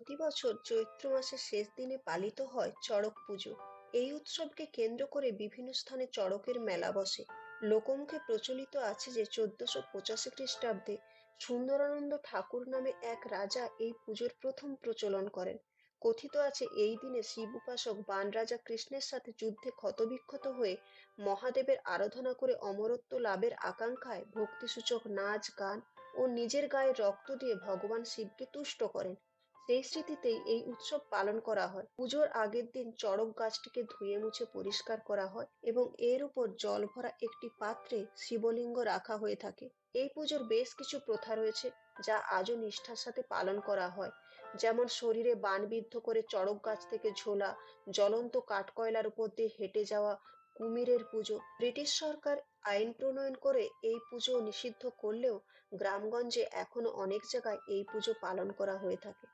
প্রতি বছর চৈত্র মাসের শেষ দিনে পালিত হয় চড়ক পুজো। এই উৎসবকে কেন্দ্র করে বিভিন্ন স্থানে চড়কের মেলা বসে। লোকমুখে প্রচলিত আছে যে 1485 খ্রিস্টাব্দে সুন্দরানন্দ ঠাকুর নামে এক রাজা এই পুজোর প্রথম প্রচলন করেন। কথিত আছে এই দিনে শিব উপাসক বান রাজা কৃষ্ণের সাথে যুদ্ধে ক্ষতবিক্ষত হয়ে মহাদেবের আরাধনা করে অমরত্ব লাভের আকাঙ্ক্ষায় ভক্তিসূচক নাচ গান ও নিজের গায়ে রক্ত দিয়ে ভগবান শিবকে তুষ্ট করেন। সেই স্মৃতিতেই এই উৎসব পালন করা হয়। পুজোর আগের দিন চড়ক গাছটিকে ধুয়ে মুছে পরিষ্কার করা হয় এবং এর উপর জল ভরা একটি পাত্রে শিবলিঙ্গ রাখা হয়ে থাকে। এই পুজোর বেশ কিছু প্রথা রয়েছে যা আজও নিষ্ঠার সাথে পালন করা হয়। যেমন শরীরে বাণবিদ্ধ করে চড়ক গাছ থেকে ঝোলা, জ্বলন্ত কাঠকয়লার উপর দিয়ে হেঁটে যাওয়া, কুমিরের পুজো। ব্রিটিশ সরকার আইন প্রণয়ন করে এই পুজো নিষিদ্ধ করলেও গ্রামগঞ্জে এখনো অনেক জায়গায় এই পুজো পালন করা হয়ে থাকে।